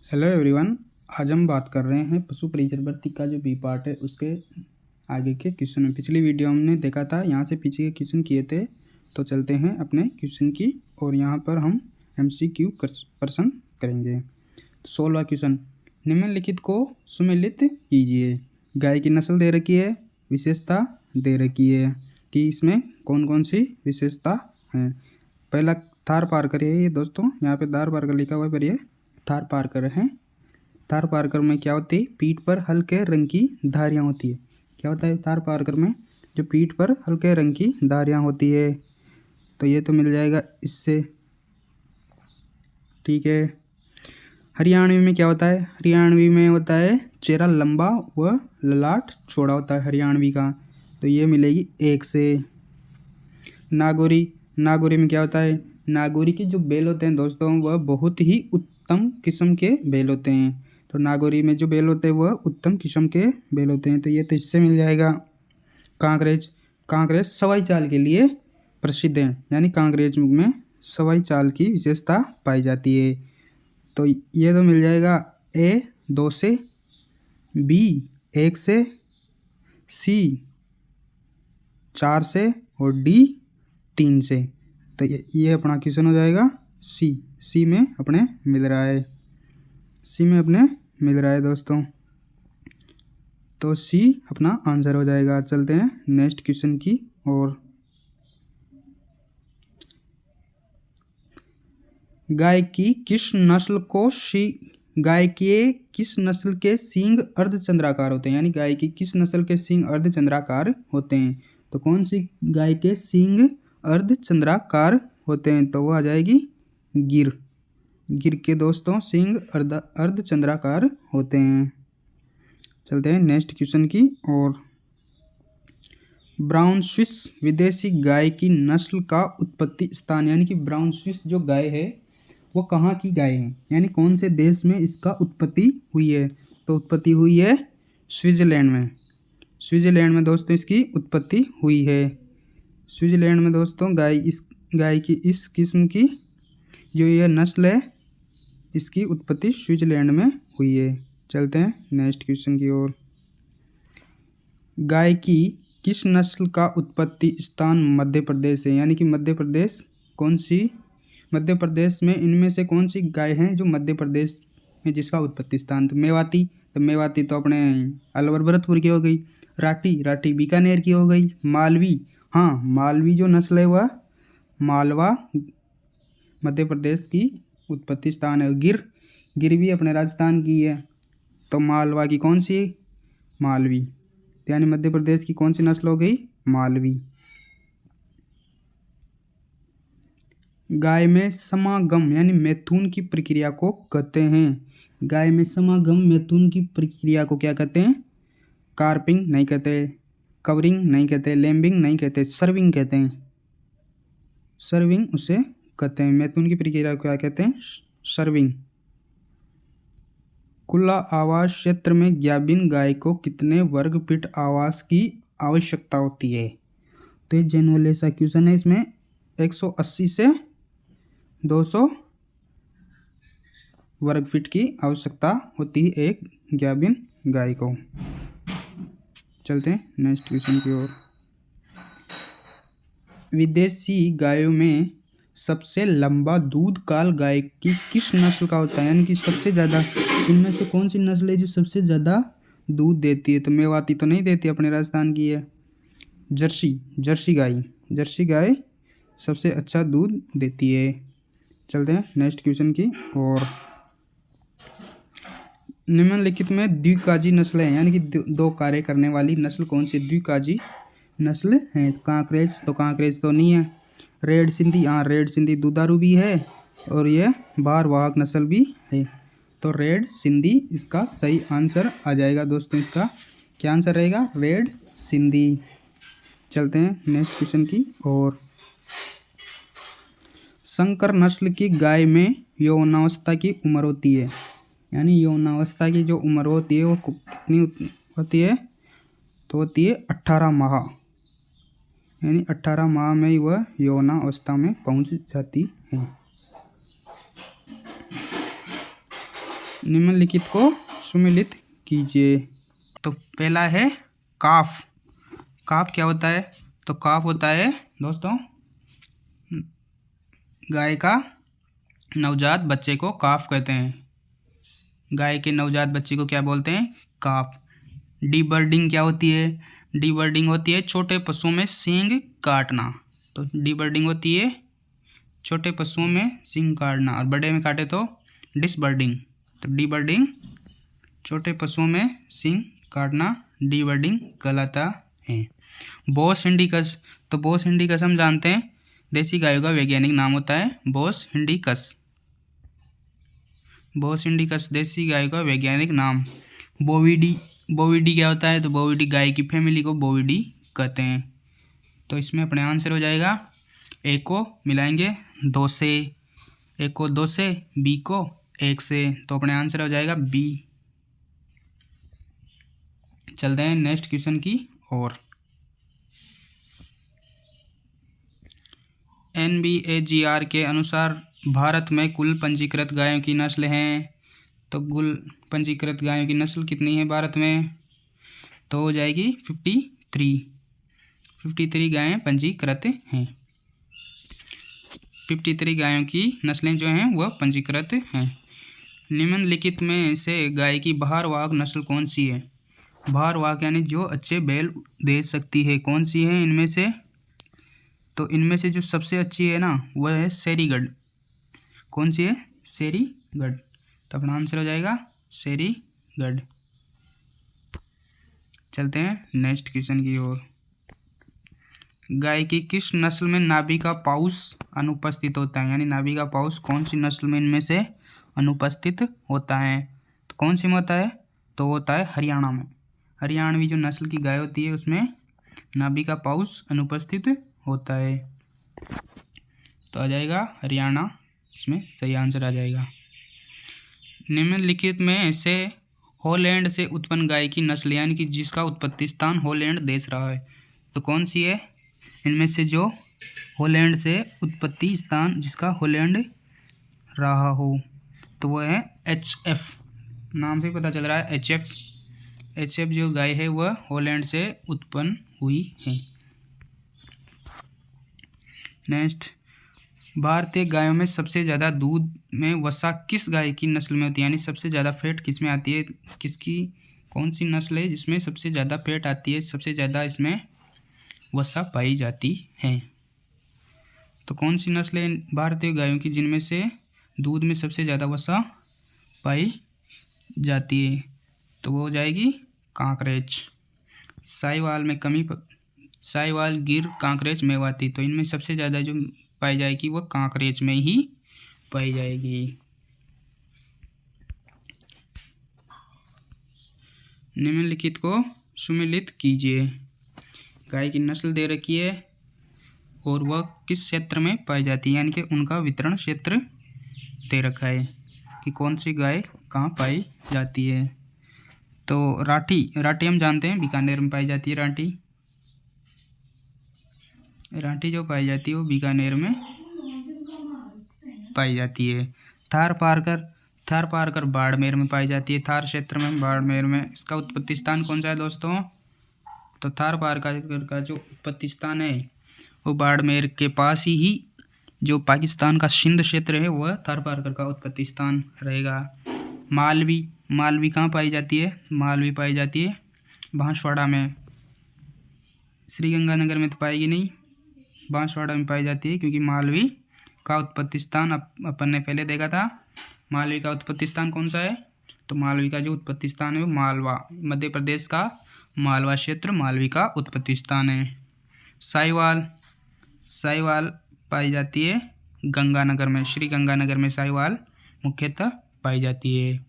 Hello everyone. आज हम बात कर रहे हैं पशु परिचर भर्ती का जो बी पार्ट है उसके आगे के क्वेश्चन में। पिछली वीडियो हमने देखा था, यहाँ से पीछे के क्वेश्चन किए थे। तो चलते हैं अपने क्वेश्चन की और यहाँ पर हम MCQ प्रश्न करेंगे। 16वां क्वेश्चन, निम्नलिखित को सुमेलित कीजिए। गाय की नस्ल दे रखी है, विशेषता दे रखी है कि इसमें कौन कौन सी विशेषता है। पहला थार पारकर है ये दोस्तों, यहाँ पे थार पारकर लिखा हुआ है, पर ये थार पारकर है। थार पारकर में क्या होती है, पीठ पर हल्के रंग की धारियाँ होती है। क्या होता है थार पारकर में, जो पीठ पर हल्के रंग की धारियाँ होती है। तो ये तो मिल जाएगा इससे, ठीक है। हरियाणवी में क्या होता है, हरियाणवी में होता है चेहरा लंबा व ललाट चौड़ा होता है हरियाणवी का, तो ये मिलेगी 1 से। नागौरी, नागौरी में क्या होता है, नागौरी के जो बैल होते हैं दोस्तों वह बहुत ही उत्तम किस्म के बैल होते हैं। तो नागौरी में जो बैल होते हैं वह उत्तम किस्म के बैल होते हैं, तो ये तो इससे मिल जाएगा। कांकरेज, कांकरेज सवाई चाल के लिए प्रसिद्ध है, यानी कांकरेज में सवाई चाल की विशेषता पाई जाती है। तो ये तो मिल जाएगा A 2 से, B 1 से, C 4 से और D 3 से। तो ये अपना क्वेश्चन हो जाएगा सी में अपने मिल रहा है, सी में अपने मिल रहा है दोस्तों। तो सी अपना आंसर हो जाएगा। चलते हैं नेक्स्ट क्वेश्चन की ओर। गाय की किस नस्ल के सींग अर्धचंद्राकार होते हैं, यानी गाय की किस नस्ल के सींग अर्धचंद्राकार होते हैं। तो कौन सी गाय के सींग अर्धचंद्राकार होते हैं, तो वो आ जाएगी गिर। गिर के दोस्तों सींग अर्धचंद्राकार होते हैं। चलते हैं नेक्स्ट क्वेश्चन की ओर। ब्राउन स्विस विदेशी गाय की नस्ल का उत्पत्ति स्थान, यानी कि ब्राउन स्विस जो गाय है वो कहाँ की गाय है, यानी कौन से देश में इसका उत्पत्ति हुई है। तो उत्पत्ति हुई है स्विट्जरलैंड में। स्विट्जरलैंड में दोस्तों इसकी उत्पत्ति हुई है। स्विट्जरलैंड में दोस्तों गाय की इस किस्म की जो यह नस्ल है इसकी उत्पत्ति स्विट्जरलैंड में हुई है। चलते हैं नेक्स्ट क्वेश्चन की ओर। गाय की किस नस्ल का उत्पत्ति स्थान मध्य प्रदेश है, यानी कि मध्य प्रदेश मध्य प्रदेश में इनमें से कौन सी गाय हैं जो मध्य प्रदेश में जिसका उत्पत्ति स्थान। तो मेवाती तो अपने अलवर भरतपुर की हो गई। राठी बीकानेर की हो गई। मालवी जो नस्ल है वह मालवा मध्य प्रदेश की उत्पत्ति स्थान है। गिर भी अपने राजस्थान की है। तो मालवा की कौन सी, मालवी, यानी मध्य प्रदेश की कौन सी नस्ल हो गई, मालवी। गाय में समागम यानी मैथुन की प्रक्रिया को कहते हैं। गाय में समागम मैथुन की प्रक्रिया को क्या कहते हैं, कार्पिंग नहीं कहते, कवरिंग नहीं कहते, लैम्बिंग नहीं कहते, सर्विंग कहते हैं। सर्विंग उसे कहते हैं। मैथुन की प्रक्रिया को क्या कहते हैं, सर्विंग। खुला आवास क्षेत्र में गाभिन गाय को कितने वर्ग फीट आवास की आवश्यकता होती है। तो ये जनरल ऐसा क्वेश्चन है, इसमें 180 से 200 वर्ग फीट की आवश्यकता होती है एक गाभिन गाय को। चलते हैं नेक्स्ट क्वेश्चन की ओर। विदेशी गायों में सबसे लंबा दूध काल गाय की किस नस्ल का होता है, यानी कि सबसे ज़्यादा इनमें से कौन सी नस्ल है जो सबसे ज़्यादा दूध देती है। तो मेवाती तो नहीं देती, अपने राजस्थान की है। जर्सी गाय सबसे अच्छा दूध देती है। चलते हैं नेक्स्ट क्वेश्चन की और। निम्नलिखित में द्विकाजी नस्ल है, यानी कि दो कार्य करने वाली नस्ल कौन सी द्विकाजी नस्ल है। कांकरेज तो नहीं है। रेड सिंधी दुधारू भी है और यह भारवाहक नस्ल भी है। तो रेड सिंधी इसका सही आंसर आ जाएगा दोस्तों। इसका क्या आंसर रहेगा, रेड सिंधी। चलते हैं नेक्स्ट क्वेश्चन की और। संकर नस्ल की गाय में यौनावस्था की उम्र होती है, यानी यौनावस्था की जो उम्र होती है वो कितनी होती है, तो होती है 18 माह, यानी 18 माह में ही वह यौनावस्था में पहुंच जाती है। निम्नलिखित को सुमेलित कीजिए। तो पहला है काफ। काफ क्या होता है? तो काफ होता है दोस्तों गाय का नवजात बच्चे को काफ कहते हैं। गाय के नवजात बच्चे को क्या बोलते हैं? काफ। डीबर्डिंग क्या होती है? डीबर्डिंग होती है छोटे पशुओं में सींग काटना। तो डीबर्डिंग होती है छोटे पशुओं में सींग काटना, और बड़े में काटे तो डिसबर्डिंग। तो डीबर्डिंग छोटे पशुओं में सींग काटना डीबर्डिंग कहलाता है। बोस इंडिकस। तो बोस इंडिकस हम जानते हैं देसी गायों का वैज्ञानिक नाम होता है बोस इंडिकस। बोस इंडिकस देसी गाय का वैज्ञानिक नाम। बोविडी। बोविडी क्या होता है? तो बोविडी गाय की फैमिली को बोविडी कहते हैं। तो इसमें अपने आंसर हो जाएगा ए को मिलाएंगे 2 से, ए को 2 से, बी को 1 से, तो अपने आंसर हो जाएगा बी। चलते हैं नेक्स्ट क्वेश्चन की ओर। NBAGR के अनुसार भारत में कुल पंजीकृत गायों की नस्ल हैं। तो कुल पंजीकृत गायों की नस्ल कितनी है भारत में? तो हो जाएगी 53 गायें पंजीकृत हैं। 53 गायों की नस्लें जो हैं वह पंजीकृत हैं। निम्नलिखित में से गाय की भारवाहक नस्ल कौन सी है? भारवाहक यानी जो अच्छे बैल दे सकती है, कौन सी है इनमें से? तो इनमें से जो सबसे अच्छी है ना वह है शेरीगढ़। कौन सी है? शेरीगढ़। तो अपना आंसर हो जाएगा शेरीगढ़। चलते हैं नेक्स्ट क्वेश्चन की ओर। गाय की किस नस्ल में नाभि का पाउच अनुपस्थित होता है? यानी नाभि का पाउच कौन सी नस्ल में इनमें से अनुपस्थित होता है? तो कौन सी में होता है? तो होता है हरियाणा में। हरियाणवी जो नस्ल की गाय होती है उसमें नाभि का पाउच अनुपस्थित होता है। तो आ जाएगा हरियाणा, इसमें सही आंसर आ जाएगा। निम्नलिखित में से हॉलैंड से उत्पन्न गाय की नस्ल यानी कि जिसका उत्पत्ति स्थान हॉलैंड देश रहा है, तो कौन सी है? इनमें से जो हॉलैंड से उत्पत्ति स्थान जिसका हॉलैंड रहा हो तो वह है HF। नाम से पता चल रहा है HF जो गाय है वह हॉलैंड से उत्पन्न हुई है। नेक्स्ट, भारतीय गायों में सबसे ज़्यादा दूध में वसा किस गाय की नस्ल में होती है? यानी सबसे ज़्यादा फैट किस में आती है? किसकी कौन सी नस्ल है जिसमें सबसे ज़्यादा फैट आती है, सबसे ज़्यादा इसमें वसा पाई जाती है? तो कौन सी नस्ल है भारतीय गायों की जिनमें से दूध में सबसे ज़्यादा वसा पाई जाती है? तो वो हो जाएगी कांकरेज। साहिवाल में कमी साहिवाल, गिर, कांकरेज, मेवाती, तो इनमें सबसे ज़्यादा जो पाई जाएगी वह कांकरेज में ही पाई जाएगी। निम्नलिखित को सुमेलित कीजिए। गाय की नस्ल दे रखी है और वह किस क्षेत्र में पाई जाती है, यानी कि उनका वितरण क्षेत्र दे रखा है कि कौन सी गाय कहाँ पाई जाती है। तो राठी हम जानते हैं बीकानेर में पाई जाती है। राठी जो पाई जाती है वो बीकानेर में पाई जाती है। थार पारकर बाड़मेर में पाई जाती है। थार क्षेत्र में, बाड़मेर में। इसका उत्पत्ति स्थान कौन सा है दोस्तों? तो थार पारकर का जो उत्पत्ति स्थान है वो बाड़मेर के पास ही जो पाकिस्तान का सिंध क्षेत्र है वह थार पारकर का उत्पत्ति स्थान रहेगा। मालवी कहाँ पाई जाती है? मालवी पाई जाती है बांसवाड़ा में। श्रीगंगानगर में तो पाएगी नहीं, बांसवाड़ा में पाई जाती है, क्योंकि मालवी का उत्पत्ति स्थान अपन ने पहले देखा था। मालवी का उत्पत्ति स्थान कौन सा है? तो मालवी का जो उत्पत्ति स्थान है वो मालवा, मध्य प्रदेश का मालवा क्षेत्र मालवी का उत्पत्ति स्थान है। साहिवाल पाई जाती है गंगानगर में। श्री गंगानगर में साहिवाल मुख्यतः पाई जाती है।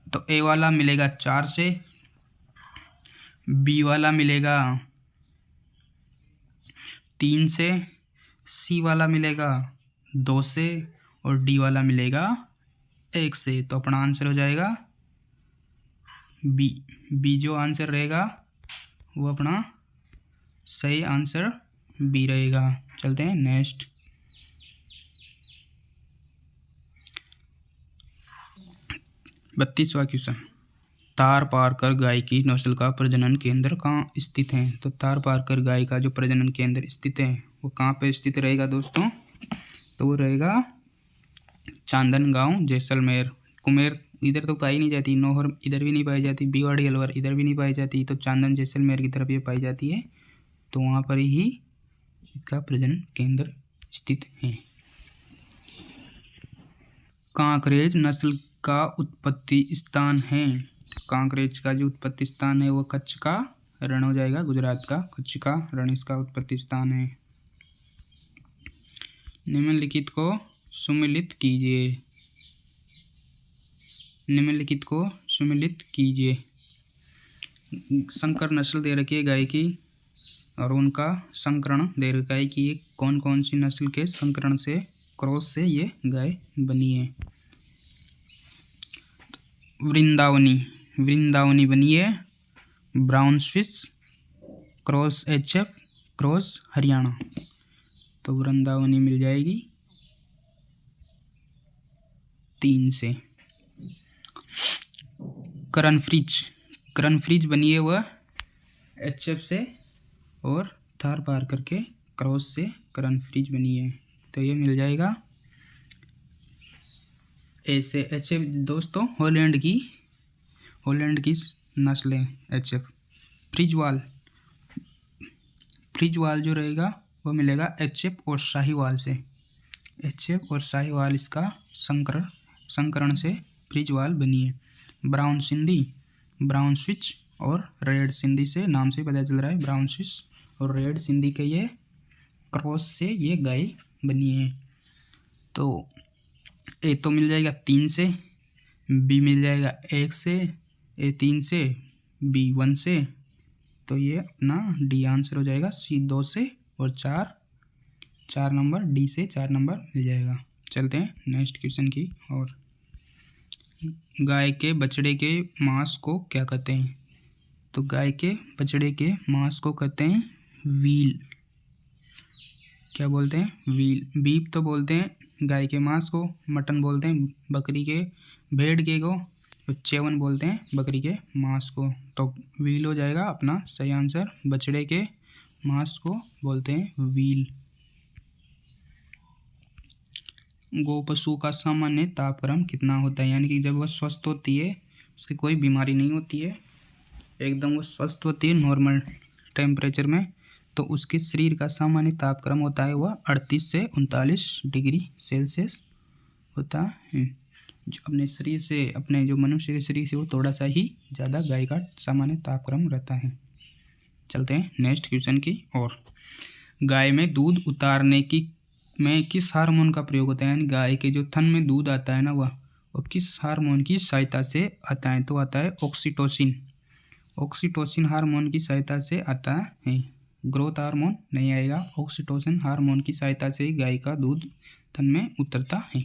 तो ए वाला मिलेगा 4 से, बी वाला मिलेगा 3 से, सी वाला मिलेगा 2 से और डी वाला मिलेगा 1 से। तो अपना आंसर हो जाएगा बी जो आंसर रहेगा वो अपना सही आंसर बी रहेगा। चलते हैं नेक्स्ट। 32वां क्वेश्चन, तार पारकर गाय की नस्ल का प्रजनन केंद्र कहाँ स्थित है? तो तार पारकर गाय का जो प्रजनन केंद्र स्थित है वो कहाँ पे स्थित रहेगा दोस्तों? तो वो रहेगा चांदनगांव जैसलमेर। कुमेर इधर तो पाई नहीं जाती, नौहर इधर भी नहीं पाई जाती, बीवाड़ी अलवर इधर भी नहीं पाई जाती, तो चांदन जैसलमेर की तरफ ये पाई जाती है, तो वहाँ पर ही इसका प्रजनन केंद्र स्थित है। कांकरेज नस्ल का उत्पत्ति स्थान है। कांकरेज का जो उत्पत्ति स्थान है वो कच्छ का रण हो जाएगा, गुजरात का कच्छ का रण इसका उत्पत्ति स्थान है। निम्नलिखित को सुमेलित कीजिए। निम्नलिखित को सुमेलित कीजिए। संकर नस्ल दे रखी है गाय की और उनका संकरण दे रखा है कि ये कौन कौन सी नस्ल के संकरण से, क्रॉस से ये गाय बनी है। वृंदावनी बनी है, brown Swiss cross HF cross Haryana, तो वृंदावनी मिल जाएगी 3 से। करणफ्रीज बनी है वह HF से और थार पार करके क्रॉस से करणफ्रीज बनी है, तो ये मिल जाएगा ऐसे। HF दोस्तों हॉलैंड की नस्ल है HF। फ्रिजवाल जो रहेगा वो मिलेगा HF और शाहीवाल से। HF और शाहीवाल इसका संकरण से फ्रिजवाल बनी है। ब्राउन स्विच और रेड सिंधी से, नाम से पता चल रहा है, ब्राउन स्विच और रेड सिंधी के ये क्रॉस से ये गाय बनी है। तो ए तो मिल जाएगा 3 से, बी मिल जाएगा 1 से, ए 3 से, बी 1 से, तो ये अपना डी आंसर हो जाएगा। सी 2 से और 4 नंबर, डी से 4 नंबर मिल जाएगा। चलते हैं नेक्स्ट क्वेश्चन की और। गाय के बछड़े के मांस को क्या कहते हैं? तो गाय के बछड़े के मांस को कहते हैं व्हील। क्या बोलते हैं? व्हील। बीफ तो बोलते हैं गाय के मांस को, मटन बोलते हैं बकरी के, भेड़ के को, तो चेवन बोलते हैं बकरी के मांस को, तो व्हील हो जाएगा अपना सही आंसर। बछड़े के मांस को बोलते हैं व्हील। गौ पशु का सामान्य तापक्रम कितना होता है? यानी कि जब वह स्वस्थ होती है, उसकी कोई बीमारी नहीं होती है, एकदम वो स्वस्थ होती है नॉर्मल टेम्परेचर में, तो उसके शरीर का सामान्य तापक्रम होता है वह 38 से 39 डिग्री सेल्सियस होता है। जो अपने शरीर से, अपने जो मनुष्य के शरीर से वो थोड़ा सा ही ज़्यादा गाय का सामान्य तापक्रम रहता है। चलते हैं नेक्स्ट क्वेश्चन की और। गाय में दूध उतारने में किस हार्मोन का प्रयोग होता है? यानी गाय के जो थन में दूध आता है ना, वह किस हार्मोन की सहायता से आता है? तो आता है ऑक्सीटोसिन हार्मोन की सहायता से आता है। ग्रोथ हार्मोन नहीं आएगा, ऑक्सीटोसिन हार्मोन की सहायता से गाय का दूध थन में उतरता है।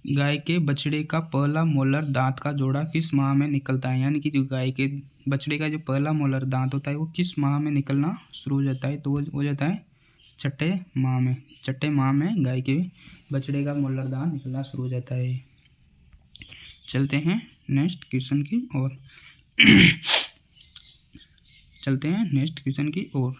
गाय के बछड़े का पहला मोलर दांत का जोड़ा किस माह में निकलता है? यानी कि जो गाय के बछड़े का जो पहला मोलर दांत होता है वो किस माह में निकलना शुरू हो जाता है? तो वो हो जाता है छठे माह में गाय के बछड़े का मोलर दांत निकलना शुरू हो जाता है। चलते हैं नेक्स्ट क्वेश्चन की ओर।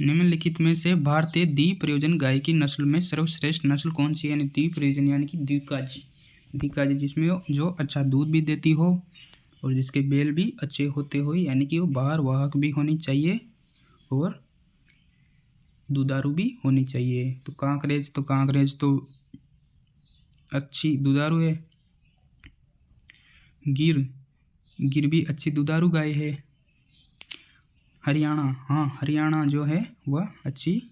निम्नलिखित में से भारतीय द्विप्रयोजन गाय की नस्ल में सर्वश्रेष्ठ नस्ल कौन सी है? यानी द्विप्रयोजन यानी कि द्विकाजी, जिसमें जो अच्छा दूध भी देती हो और जिसके बैल भी अच्छे होते हो, यानी कि वो बाहर वाहक भी होनी चाहिए और दुधारू भी होनी चाहिए। तो कांकरेज तो अच्छी दुधारू है। गिर भी अच्छी दुधारू गाय है। हरियाणा जो है वह अच्छी,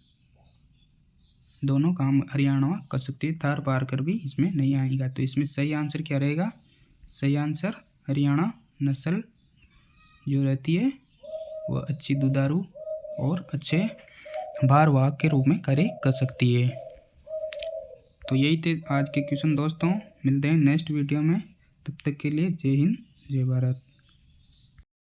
दोनों काम हरियाणा कर सकती है। थार पार कर भी इसमें नहीं आएगा, तो इसमें सही आंसर क्या रहेगा? सही आंसर हरियाणा नस्ल जो रहती है वह अच्छी दुधारू और अच्छे भारवाहक के रूप में कार्य कर सकती है। तो यही थे आज के क्वेश्चन दोस्तों, मिलते हैं नेक्स्ट वीडियो में, तब तक के लिए जय हिंद जय भारत।